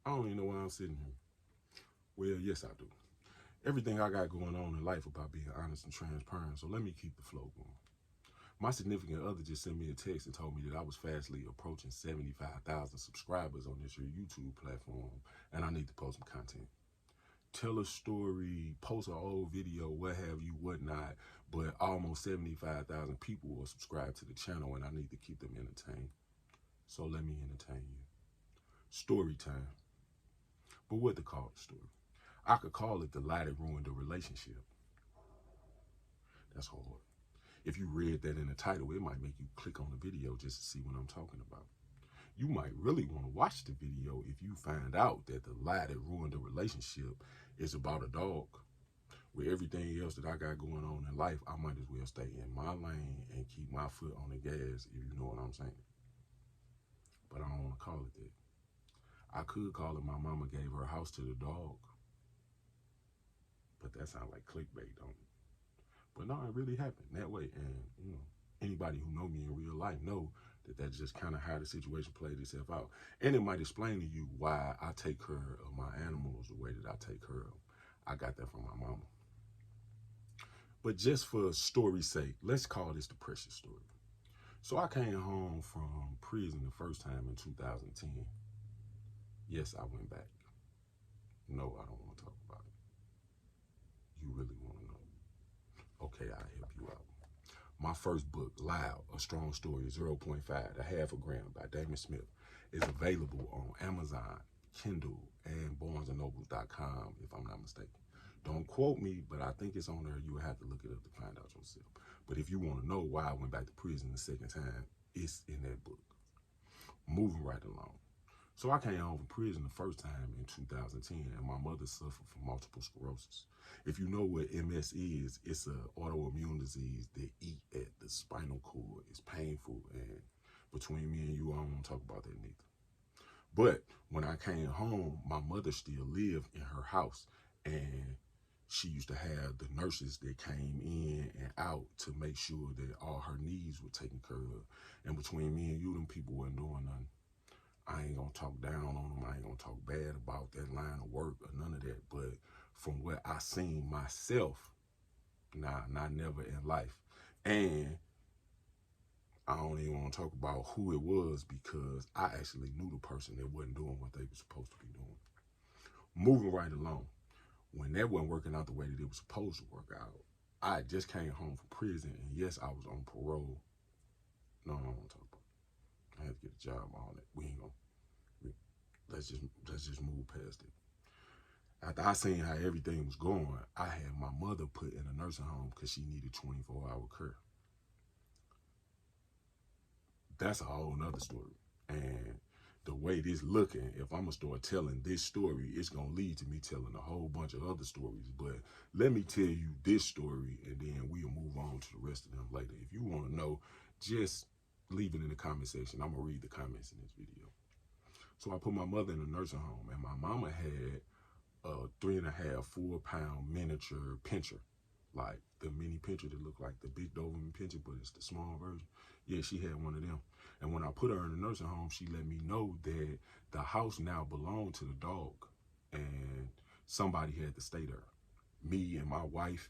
I don't even know why I'm sitting here. Well, yes, I do. Everything I got going on in life about being honest and transparent, so let me keep the flow going. My significant other just sent me a text and told me that I was fastly approaching 75,000 subscribers on this YouTube platform, and I need to post some content. Tell a story, post an old video, what have you, whatnot, but almost 75,000 people will subscribe to the channel, and I need to keep them entertained. So let me entertain you. Story time. But what to call the story? I could call it The Lie That Ruined the Relationship. That's hard. If you read that in the title, it might make you click on the video just to see what I'm talking about. You might really want to watch the video if you find out that the lie that ruined the relationship is about a dog. With everything else that I got going on in life, I might as well stay in my lane and keep my foot on the gas, if you know what I'm saying. But I don't want to call it that. I could call it my mama gave her house to the dog. But that sounds like clickbait, don't it? But no, it really happened that way. And, anybody who know me in real life know that that's just kind of how the situation played itself out. And it might explain to you why I take care of my animals the way that I take care of them. I got that from my mama. But just for story's sake, let's call this the precious story. So I came home from prison the first time in 2010. Yes, I went back. No, I don't want to talk about it. You really want to know? Okay, I'll help you out. My first book, Loud, A Strong Story, 0.5, A Half a Gram by Damon Smith, is available on Amazon, Kindle, and BarnesandNoble.com, if I'm not mistaken. Don't quote me, but I think it's on there. You will have to look it up to find out yourself. But if you want to know why I went back to prison the second time, it's in that book. Moving right along. So I came home from prison the first time in 2010, and my mother suffered from multiple sclerosis. If you know what MS is, it's an autoimmune disease that eat at the spinal cord. It's painful, and between me and you, I don't want to talk about that neither. But when I came home, my mother still lived in her house, and she used to have the nurses that came in and out to make sure that all her needs were taken care of. And between me and you, them people wasn't doing nothing. I ain't gonna talk down on them. I ain't gonna talk bad about that line of work or none of that. But from what I seen myself, not never in life. And I don't even want to talk about who it was because I actually knew the person that wasn't doing what they were supposed to be doing. Moving right along. When that wasn't working out the way that it was supposed to work out, I just came home from prison, and yes, I was on parole. No, I don't want to talk about it. I had to get a job on it. We ain't gonna. Let's just move past it. After I seen how everything was going, I had my mother put in a nursing home because she needed 24-hour care. That's a whole nother story. And the way this looking, if I'm gonna start telling this story, it's gonna lead to me telling a whole bunch of other stories. But let me tell you this story, and then we'll move on to the rest of them later. If you want to know, just leave it in the comment section. I'm gonna read the comments in this video. So I put my mother in a nursing home, and my mama had a 3.5, 4-pound miniature pincher, like the mini pincher that look like the big Doberman pincher, but it's the small version. Yeah, she had one of them. And when I put her in the nursing home, she let me know that the house now belonged to the dog, and somebody had to stay there. Me and my wife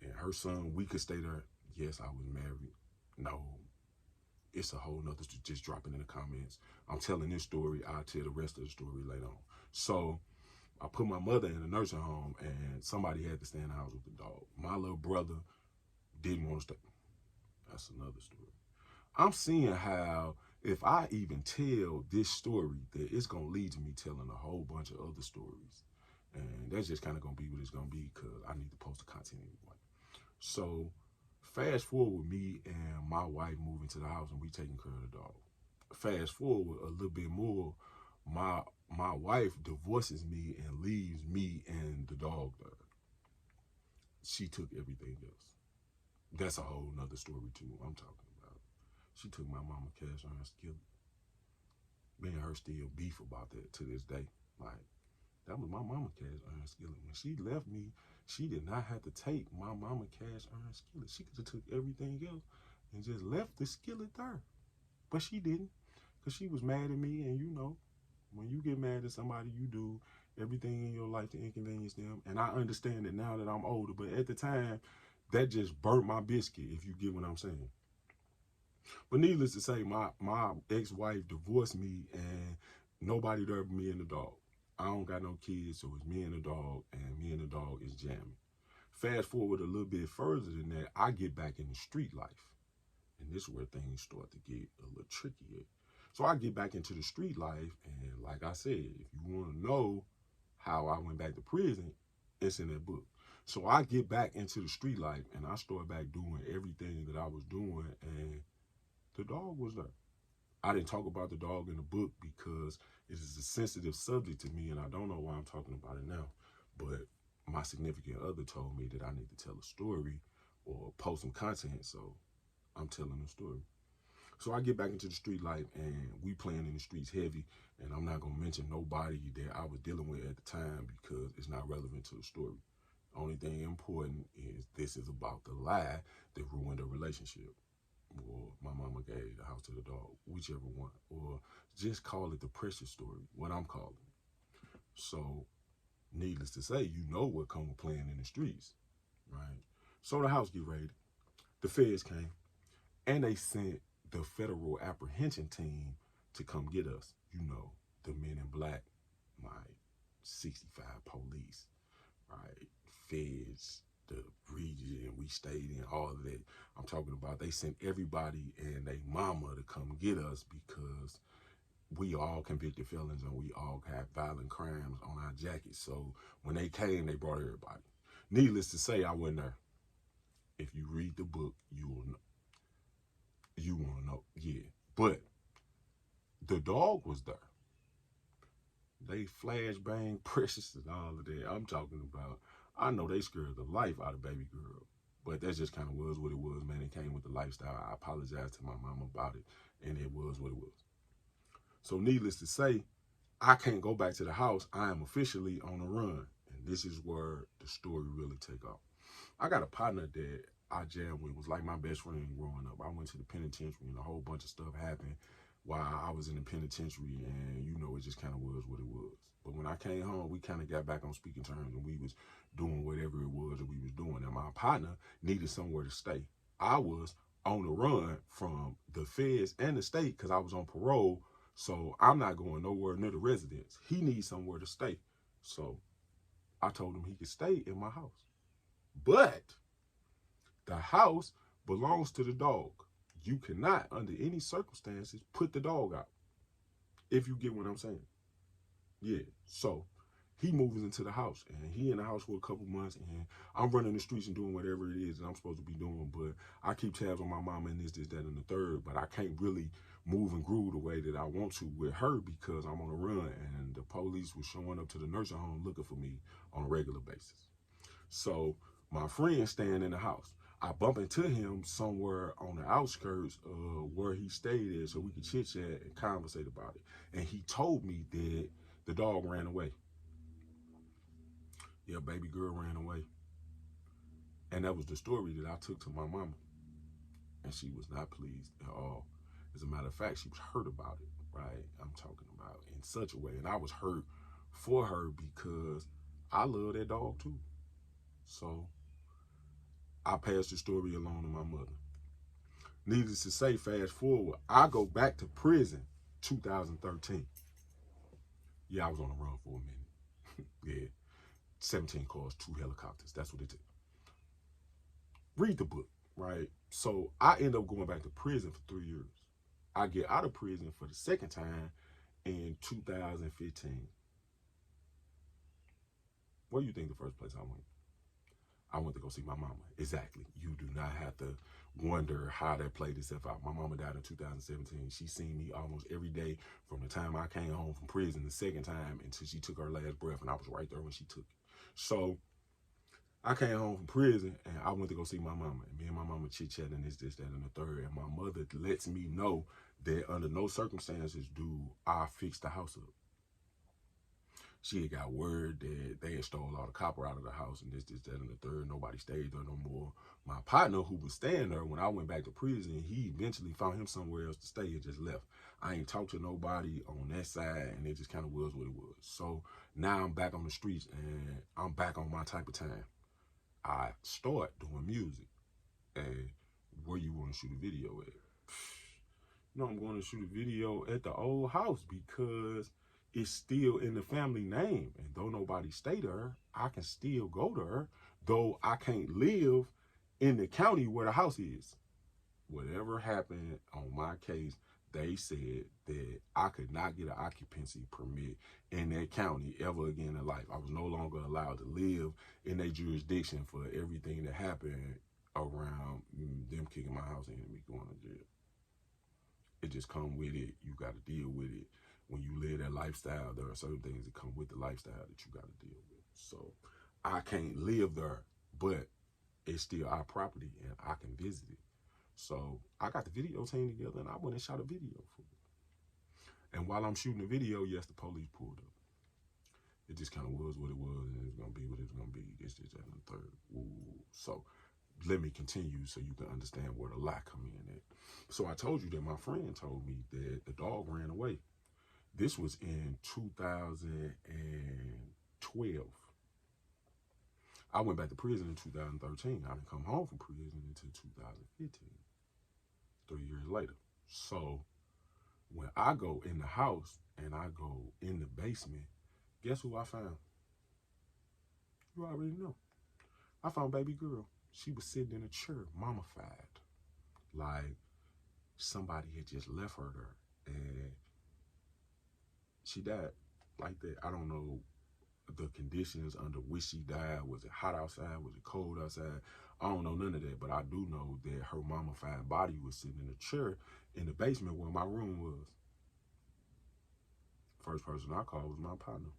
and her son, we could stay there. Yes, I was married. No, it's a whole nother, just drop it in the comments. I'm telling this story. I'll tell the rest of the story later on. So I put my mother in a nursing home, and somebody had to stay in the house with the dog. My little brother didn't want to stay. That's another story. I'm seeing how if I even tell this story, that it's going to lead to me telling a whole bunch of other stories. And that's just kind of going to be what it's going to be because I need to post the content anyway. So fast forward me and my wife moving to the house, and we taking care of the dog. Fast forward a little bit more, my wife divorces me and leaves me and the dog there. She took everything else. That's a whole nother story too. I'm talking about. She took my mama cash on her skillet. Me and her still beef about that to this day. Like, that was my mama cash on her skillet. When she left me, she did not have to take my mama cash on her skillet. She could have took everything else and just left the skillet there. But she didn't, because she was mad at me, and When you get mad at somebody, you do everything in your life to inconvenience them. And I understand it now that I'm older, but at the time, that just burnt my biscuit, if you get what I'm saying. But needless to say, my ex-wife divorced me, and nobody there but me and the dog. I don't got no kids, so it's me and the dog, and me and the dog is jamming. Fast forward a little bit further than that, I get back in the street life. And this is where things start to get a little trickier. So I get back into the street life, and like I said, if you want to know how I went back to prison, it's in that book. So I get back into the street life, and I start back doing everything that I was doing, and the dog was there. I didn't talk about the dog in the book because it is a sensitive subject to me, and I don't know why I'm talking about it now. But my significant other told me that I need to tell a story or post some content, so I'm telling a story. So I get back into the street life, and we playing in the streets heavy, and I'm not gonna mention nobody that I was dealing with at the time because it's not relevant to the story. Only thing important is this is about the lie that ruined a relationship, or my mama gave the house to the dog, whichever one, or just call it the precious story, what I'm calling it. So needless to say, you know what come with playing in the streets, right? So the house get raided, the feds came, and they sent the federal apprehension team to come get us. You know, the men in black, like 65 police, right? Feds, the region we stayed in, all of that. I'm talking about they sent everybody and they mama to come get us because we all convicted felons and we all have violent crimes on our jackets. So when they came, they brought everybody. Needless to say, I wasn't there. If you read the book, you will know. You want to know, yeah. But the dog was there. They flashbang Precious and all of that. I'm talking about, I know they scared the life out of baby girl. But that just kind of was what it was, man. It came with the lifestyle. I apologized to my mom about it, and it was what it was. So needless to say, I can't go back to the house. I am officially on the run. And this is where the story really take off. I got a partner that I jammed with, was like my best friend growing up. I went to the penitentiary and a whole bunch of stuff happened while I was in the penitentiary, and you know, it just kind of was what it was. But when I came home, we kind of got back on speaking terms, and we was doing whatever it was that we was doing. And my partner needed somewhere to stay. I was on the run from the feds and the state because I was on parole, so I'm not going nowhere near the residence. He needs somewhere to stay. So I told him he could stay in my house. But the house belongs to the dog. You cannot, under any circumstances, put the dog out. If you get what I'm saying. Yeah. So he moves into the house, and he in the house for a couple months, and I'm running the streets and doing whatever it is that I'm supposed to be doing. But I keep tabs on my mama and this, that, and the third. But I can't really move and groove the way that I want to with her because I'm on a run, and the police was showing up to the nursing home looking for me on a regular basis. So my friend staying in the house. I bump into him somewhere on the outskirts of where he stayed at so we could chit chat and conversate about it. And he told me that the dog ran away. Yeah, baby girl ran away. And that was the story that I took to my mama. And she was not pleased at all. As a matter of fact, she was hurt about it, right? I'm talking about in such a way. And I was hurt for her because I love that dog too. So I passed the story along to my mother. Needless to say, fast forward, I go back to prison 2013. Yeah, I was on the run for a minute. Yeah, 17 cars, 2 helicopters. That's what it took. Read the book, right? So I end up going back to prison for 3 years. I get out of prison for the second time in 2015. Where do you think the first place I went? I went to go see my mama. Exactly. You do not have to wonder how that played itself out. My mama died in 2017. She seen me almost every day from the time I came home from prison the second time until she took her last breath, and I was right there when she took it. So I came home from prison, and I went to go see my mama. And me and my mama chit-chatting this, that, and the third. And my mother lets me know that under no circumstances do I fix the house up. she had got word that they had stole all the copper out of the house and this, that, and the third. Nobody stayed there no more. My partner who was staying there when I went back to prison, he eventually found him somewhere else to stay and just left. I ain't talked to nobody on that side, and it just kind of was what it was. So now I'm back on the streets and I'm back on my type of time. I start doing music. And where you want to shoot a video at? No, I'm going to shoot a video at the old house because it's still in the family name. And though nobody stay there, I can still go there, though I can't live in the county where the house is. Whatever happened on my case, they said that I could not get an occupancy permit in that county ever again in life. I was no longer allowed to live in their jurisdiction for everything that happened around them kicking my house in and me going to jail. It just come with it. You got to deal with it. When you live that lifestyle, there are certain things that come with the lifestyle that you got to deal with. So I can't live there, but it's still our property and I can visit it. So I got the video team together and I went and shot a video for it. And while I'm shooting the video, yes, the police pulled up. It just kind of was what it was, and it's going to be what it's going to be. This, that, and the third. Ooh. So let me continue so you can understand where the lie come in at. So I told you that my friend told me that the dog ran away. This was in 2012. I went back to prison in 2013. I didn't come home from prison until 2015, 3 years later. So when I go in the house and I go in the basement, guess who I found? You already know. I found baby girl. She was sitting in a chair, mummified. Like somebody had just left her there and she died like that. I don't know the conditions under which she died. Was it hot outside? Was it cold outside? I don't know none of that, but I do know that her mummified body was sitting in a chair in the basement where my room was. First person I called was my partner.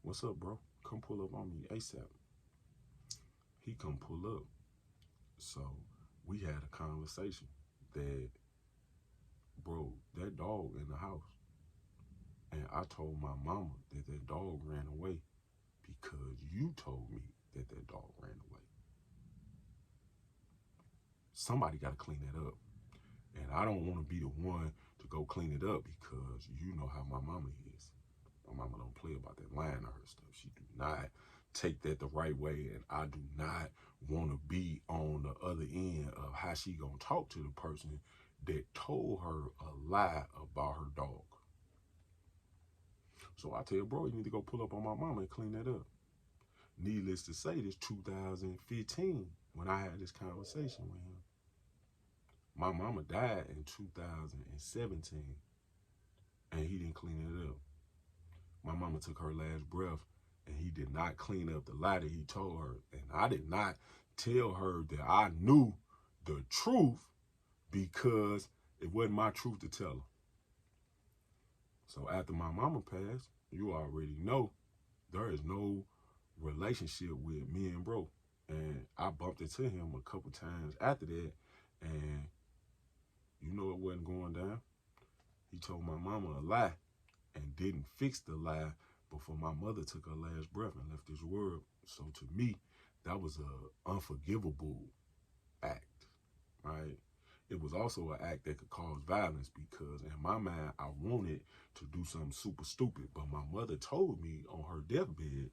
What's up, bro? Come pull up on me ASAP. He come pull up. So we had a conversation that, bro, that dog in the house. And I told my mama that that dog ran away because you told me that that dog ran away. Somebody got to clean that up. And I don't want to be the one to go clean it up because you know how my mama is. My mama don't play about that lying to her stuff. She do not take that the right way, and I do not want to be on the other end of how she gonna talk to the person that told her a lie about her dog. So I tell bro, you need to go pull up on my mama and clean that up. Needless to say, this 2015 when I had this conversation with him. My mama died in 2017 and he didn't clean it up. My mama took her last breath and he did not clean up the lie that he told her. And I did not tell her that I knew the truth because it wasn't my truth to tell her. So after my mama passed, you already know there is no relationship with me and bro. And I bumped into him a couple times after that, and you know it wasn't going down. He told my mama a lie and didn't fix the lie before my mother took her last breath and left this world. So to me, that was an unforgivable act, right? It was also an act that could cause violence because in my mind, I wanted to do something super stupid. But my mother told me on her deathbed,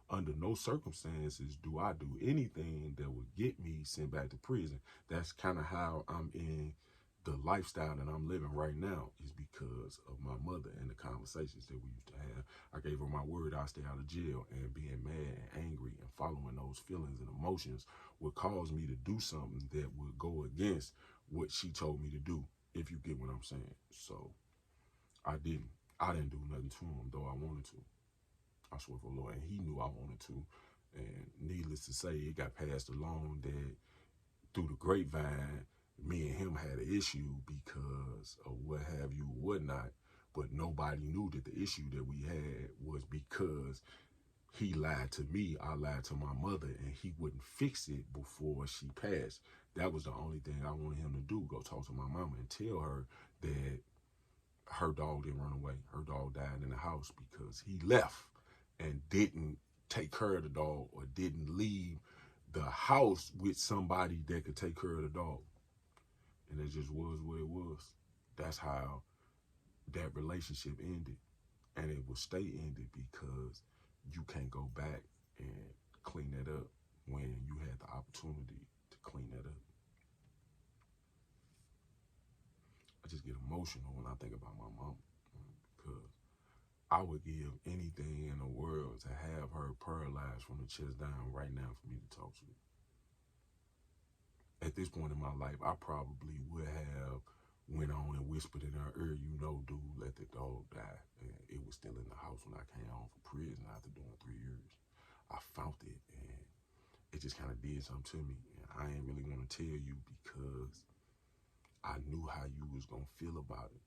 under no circumstances do I do anything that would get me sent back to prison. That's kind of how I'm in the lifestyle that I'm living right now, is because of my mother and the conversations that we used to have. I gave her my word I'd stay out of jail, and being mad and angry and following those feelings and emotions would cause me to do something that would go against what she told me to do, if you get what I'm saying. So I didn't do nothing to him, though I wanted to. I swear for the Lord, and he knew I wanted to. And needless to say, it got passed along that through the grapevine, me and him had an issue because of what have you, whatnot. But nobody knew that the issue that we had was because he lied to me, I lied to my mother, and he wouldn't fix it before she passed. That was the only thing I wanted him to do, go talk to my mama and tell her that her dog didn't run away. Her dog died in the house because he left and didn't take care of the dog or didn't leave the house with somebody that could take care of the dog. And it just was what it was. That's how that relationship ended. And it will stay ended because you can't go back and clean that up when you had the opportunity to clean that up. I just get emotional when I think about my mom because I would give anything in the world to have her paralyzed from the chest down right now for me to talk to her. At this point in my life, I probably would have went on and whispered in her ear, you know, dude, let the dog die. And it was still in the house when I came home from prison after doing 3 years. I found it and it just kind of did something to me. And I ain't really want to tell you because I knew how you was going to feel about it.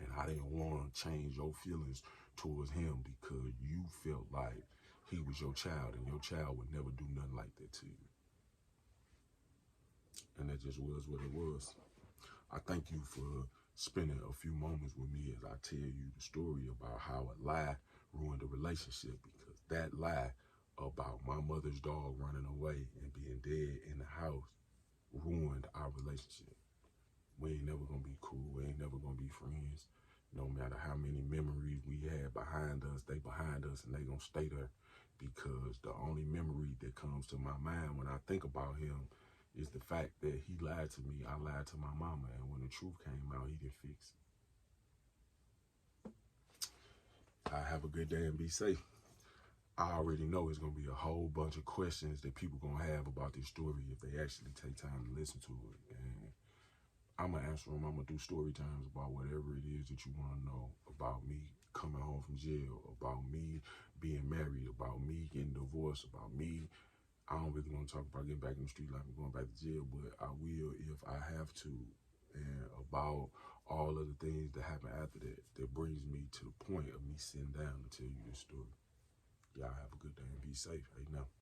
And I didn't want to change your feelings towards him because you felt like he was your child and your child would never do nothing like that to you. And that just was what it was. I thank you for spending a few moments with me as I tell you the story about how a lie ruined a relationship, because that lie about my mother's dog running away and being dead in the house ruined our relationship. We ain't never gonna be cool. We ain't never gonna be friends. No matter how many memories we had behind us, they behind us and they gonna stay there, because the only memory that comes to my mind when I think about him is the fact that he lied to me, I lied to my mama, and when the truth came out, he didn't fix it. I have a good day and be safe. I already know it's going to be a whole bunch of questions that people going to have about this story if they actually take time to listen to it. And I'm going to answer them. I'm going to do story times about whatever it is that you want to know about me coming home from jail, about me being married, about me getting divorced, about me. I don't really want to talk about getting back in the street life and going back to jail, but I will if I have to, and about all of the things that happen after that, that brings me to the point of me sitting down to tell you this story. Y'all have a good day and be safe. Hey, now.